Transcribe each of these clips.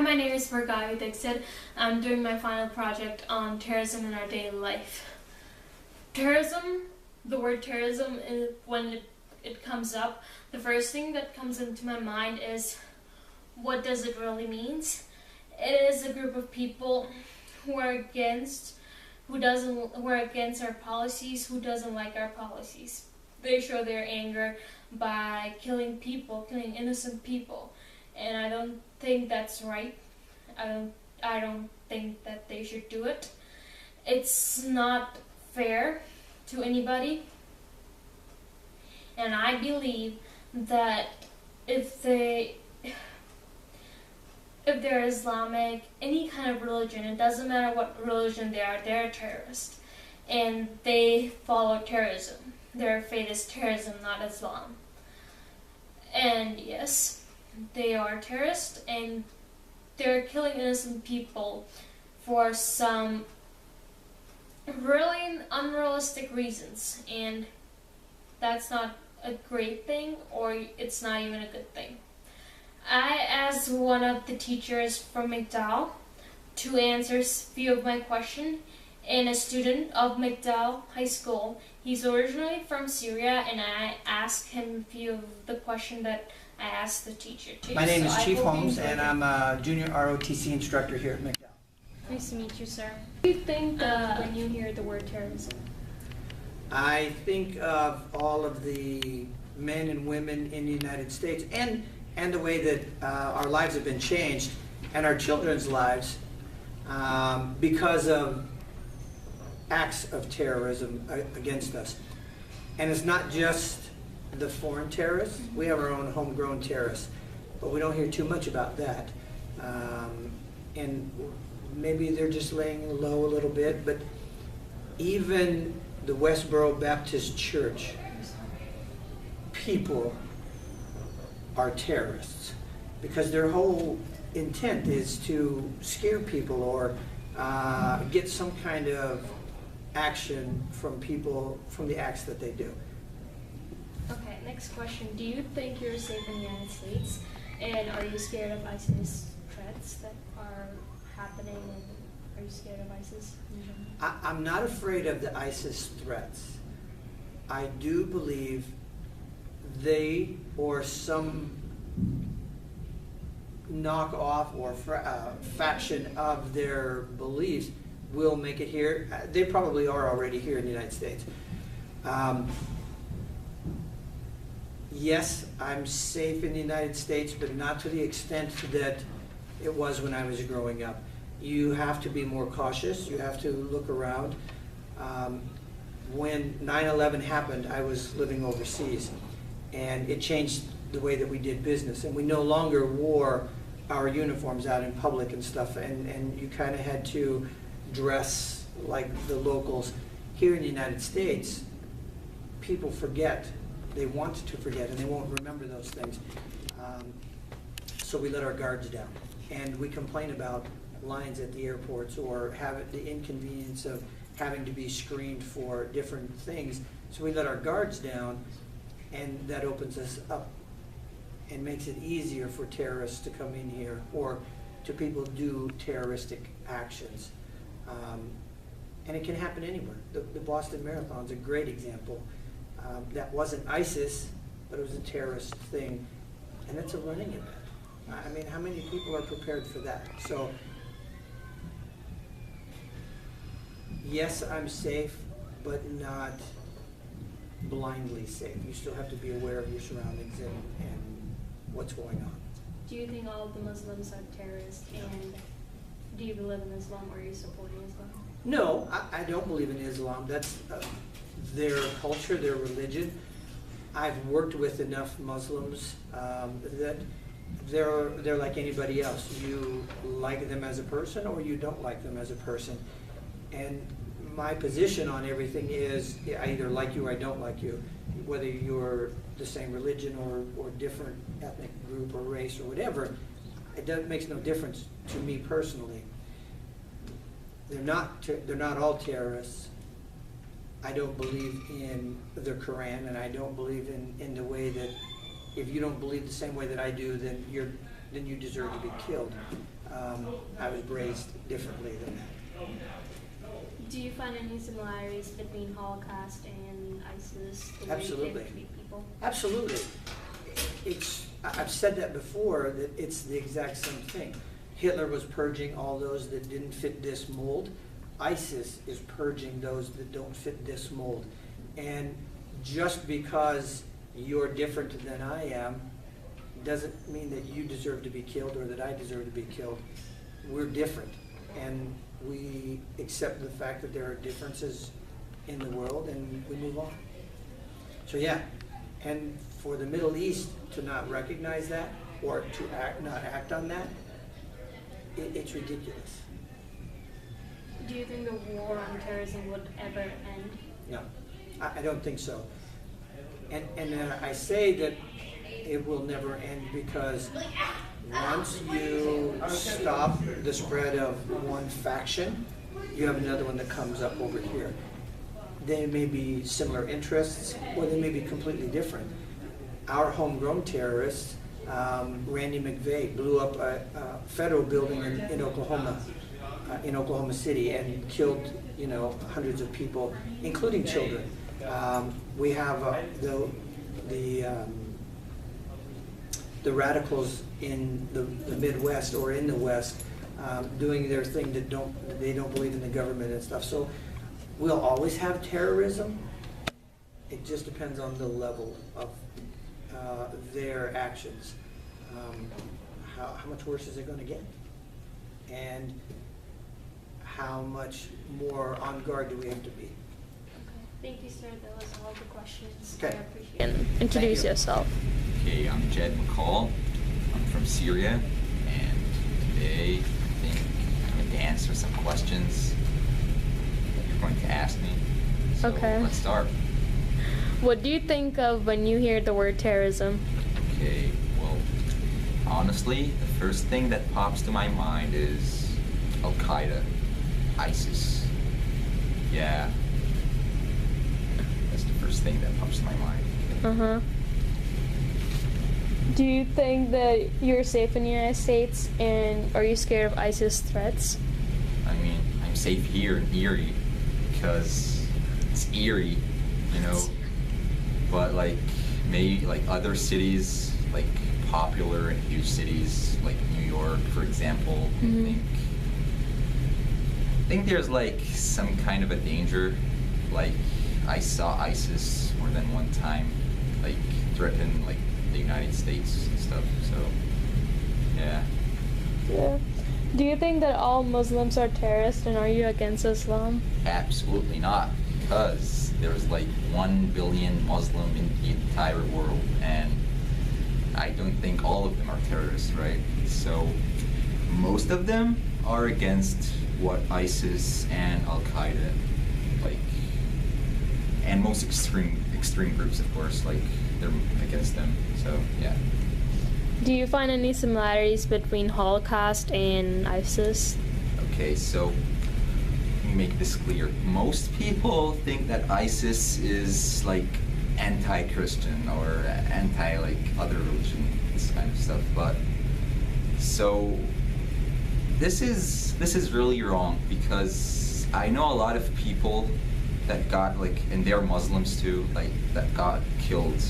my name is Vargavi Dixit. I'm doing my final project on terrorism in our daily life. Terrorism, the word terrorism, when it comes up, the first thing that comes into my mind is, what does it really mean? It is a group of people who are against our policies, who doesn't like our policies. They show their anger by killing innocent people, and I don't think that's right. I don't think that they should do it. It's not fair to anybody, and I believe that if they're Islamic, any kind of religion, it doesn't matter what religion they're terrorists, and they follow terrorism. Their faith is terrorism, not Islam. And yes, they are terrorists, and they're killing innocent people for some really unrealistic reasons, and that's not a great thing, or it's not even a good thing. I asked one of the teachers from McDowell to answer a few of my questions, and a student of McDowell High School. He's originally from Syria, and I asked him a few of the questions that I asked the teacher too. My name is Chief Holmes, and I'm a junior ROTC instructor here at McDowell. Nice to meet you, sir. What do you think when you hear the word terrorism? I think of all of the men and women in the United States, and the way that our lives have been changed, and our children's lives, because of acts of terrorism against us. And it's not just the foreign terrorists. We have our own homegrown terrorists, but we don't hear too much about that. And maybe they're just laying low a little bit, but even the Westboro Baptist Church people are terrorists, because their whole intent is to scare people or get some kind of action from people from the acts that they do. Okay, next question. Do you think you're safe in the United States? And are you scared of ISIS threats that are happening? And are you scared of ISIS? I'm not afraid of the ISIS threats. I do believe they or some knockoff or faction of their beliefs will make it here. They probably are already here in the United States. Yes, I'm safe in the United States, but not to the extent that it was when I was growing up. You have to be more cautious. You have to look around. When 9/11 happened, I was living overseas, and it changed the way that we did business, and we no longer wore our uniforms out in public and stuff, and you kind of had to dress like the locals. Here in the United States, people forget. They want to forget, and they won't remember those things. So we let our guards down, and we complain about lines at the airports or have the inconvenience of having to be screened for different things. So we let our guards down, and that opens us up and makes it easier for terrorists to come in here or to people do terroristic actions. And it can happen anywhere. The Boston Marathon is a great example. That wasn't ISIS, but it was a terrorist thing, and it's a running event. I mean, how many people are prepared for that? So, yes, I'm safe, but not blindly safe. You still have to be aware of your surroundings and what's going on. Do you think all of the Muslims are terrorists, and do you believe in Islam, or are you supporting Islam? No, I don't believe in Islam. That's their culture, their religion. I've worked with enough Muslims that they're like anybody else. You like them as a person, or you don't like them as a person. And my position on everything is, I either like you or I don't like you, whether you're the same religion or different ethnic group or race or whatever. It makes no difference to me personally. They're not all terrorists. I don't believe in the Quran, and I don't believe in the way that if you don't believe the same way that I do, then you deserve to be killed. I was raised differently than that. Do you find any similarities between Holocaust and ISIS? The way Absolutely. they treat people? Absolutely. I've said that before, that it's the exact same thing. Hitler was purging all those that didn't fit this mold. ISIS is purging those that don't fit this mold. And just because you're different than I am doesn't mean that you deserve to be killed or that I deserve to be killed. We're different, and we accept the fact that there are differences in the world, and we move on. So yeah, and for the Middle East to not recognize that or to not act on that, it's ridiculous. Do you think the war on terrorism would ever end? No, I don't think so. And I say that it will never end because once you stop the spread of one faction, you have another one that comes up over here. They may be similar interests, or they may be completely different. Our homegrown terrorists, Randy McVeigh, blew up a federal building in Oklahoma City, and killed, hundreds of people, including children. We have the radicals in the Midwest or in the West doing their thing that they don't believe in the government and stuff. So we'll always have terrorism. It just depends on the level of their actions. How much worse is it going to get? And how much more on guard do we have to be? Thank you, sir. That was all the questions. Okay. I appreciate it. And introduce yourself. Okay, I'm Jed McCall. I'm from Syria, and today I think I'm going to answer some questions that you're going to ask me. So Okay. Let's start. What do you think of when you hear the word terrorism? Okay, well, honestly, the first thing that pops to my mind is Al-Qaeda, ISIS. Yeah. That's the first thing that pops to my mind. Uh-huh. Do you think that you're safe in the United States, and are you scared of ISIS threats? I mean, I'm safe here in Erie because it's Erie, but maybe other cities, popular and huge cities like New York, for example, Mhm. I think there's some kind of a danger. I saw ISIS more than one time threaten the United States and stuff, so yeah. Yeah. Do you think that all Muslims are terrorists, and are you against Islam? Absolutely not, because there's 1 billion Muslim in the entire world, and I don't think all of them are terrorists, right? So most of them are against what ISIS and Al-Qaeda, and most extreme groups, of course, they're against them, so yeah. Do you find any similarities between Holocaust and ISIS? Okay, so let me make this clear. Most people think that ISIS is anti-Christian or anti other religion, this kind of stuff. But so this is really wrong, because I know a lot of people that got and they're Muslims too, that got killed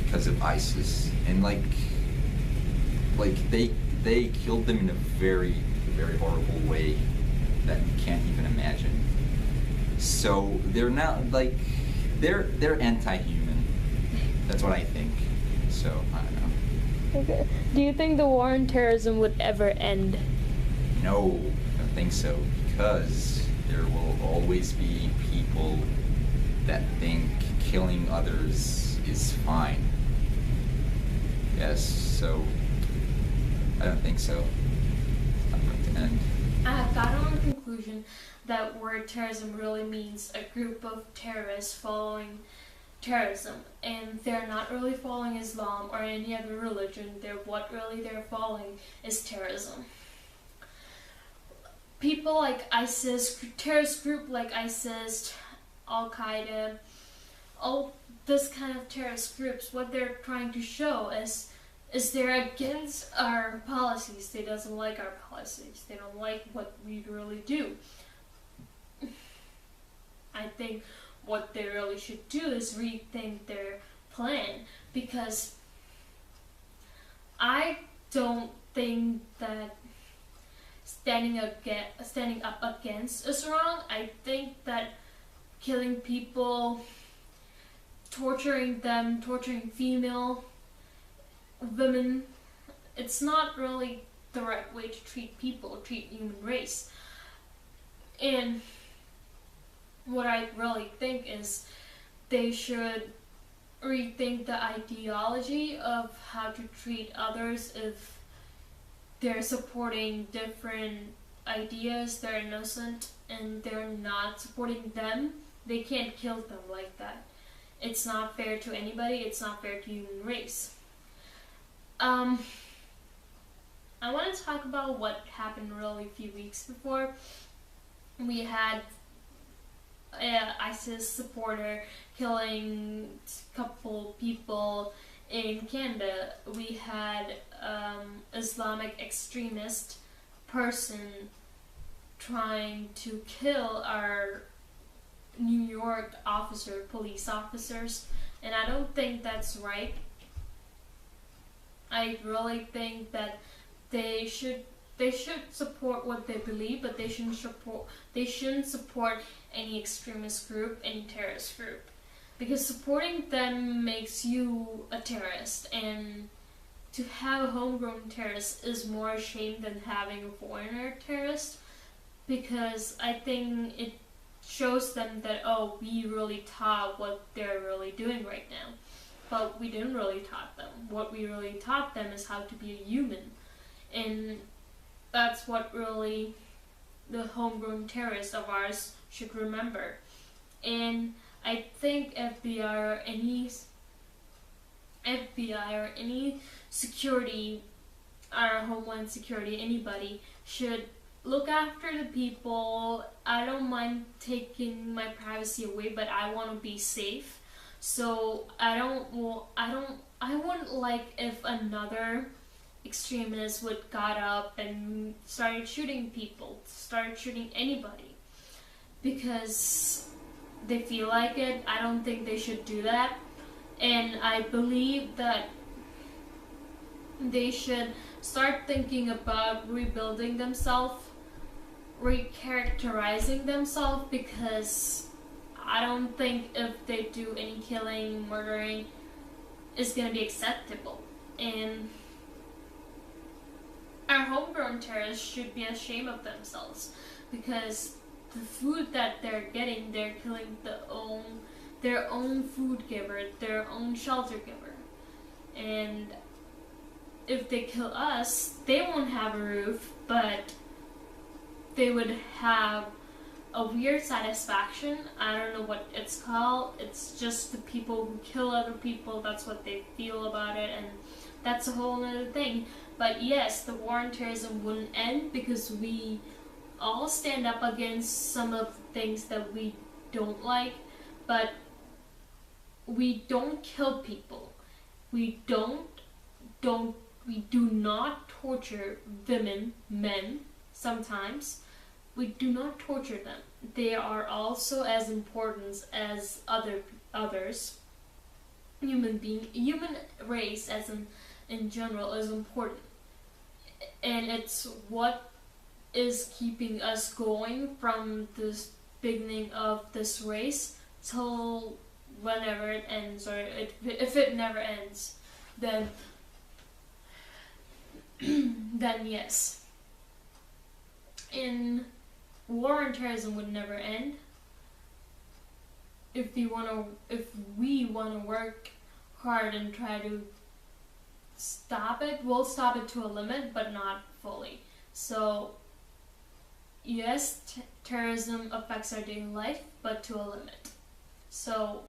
because of ISIS, and they killed them in a very, very horrible way that you can't even imagine. So they're not they're anti-human. That's what I think. So I don't know. Okay. Do you think the war on terrorism would ever end? No, I don't think so, because there will always be people that think killing others is fine. Yes, so I don't think so. I'm going to end. I have gotten to the conclusion that word terrorism really means a group of terrorists following terrorism, and they're not really following Islam or any other religion. What they're following is terrorism. People like ISIS, terrorist group like ISIS, Al-Qaeda, all this kind of terrorist groups, what they're trying to show is is they're against our policies. They doesn't like our policies. They don't like what we really do. I think what they really should do is rethink their plan, because I don't think that standing up against is wrong. I think that killing people, torturing them, torturing female women, it's not really the right way to treat people, treat human race. And what I really think is they should rethink the ideology of how to treat others. If they're supporting different ideas, they're innocent, and they're not supporting them, they can't kill them like that. It's not fair to anybody, it's not fair to human race. I want to talk about what happened really a few weeks before. We had an ISIS supporter killing a couple people in Canada. We had Islamic extremist person trying to kill our New York police officers, and I don't think that's right. I really think that they should support what they believe, but they shouldn't support any extremist group, any terrorist group, because supporting them makes you a terrorist, and to have a homegrown terrorist is more a shame than having a foreigner terrorist, because I think it shows them that, oh, we really taught what they're really doing right now. But we didn't really taught them. What we really taught them is how to be a human. And that's what really the homegrown terrorists of ours should remember. And I think FBI or any security, our homeland security, anybody should look after the people. I don't mind taking my privacy away, but I want to be safe. So I wouldn't like if another extremist got up and started shooting people, started shooting anybody, because they feel like it. I don't think they should do that. And I believe that they should start thinking about rebuilding themselves, recharacterizing themselves, because I don't think if they do any killing, murdering, it's going to be acceptable. And our homegrown terrorists should be ashamed of themselves, because the food that they're getting, they're killing their own food giver, their own shelter giver. And if they kill us, they won't have a roof, but they would have a weird satisfaction. I don't know what it's called. It's just the people who kill other people, that's what they feel about it, and that's a whole other thing. But yes, the war on terrorism wouldn't end because we all stand up against some of the things that we don't like, but we don't kill people. We do not torture women, men, sometimes. We do not torture them. They are also as important as others. Human race in general is important. And it's what is keeping us going from this beginning of this race till whenever it ends, or if it never ends, then yes. War on terrorism would never end. If we want to work hard and try to stop it, we'll stop it to a limit, but not fully. So yes, terrorism affects our daily life, but to a limit. So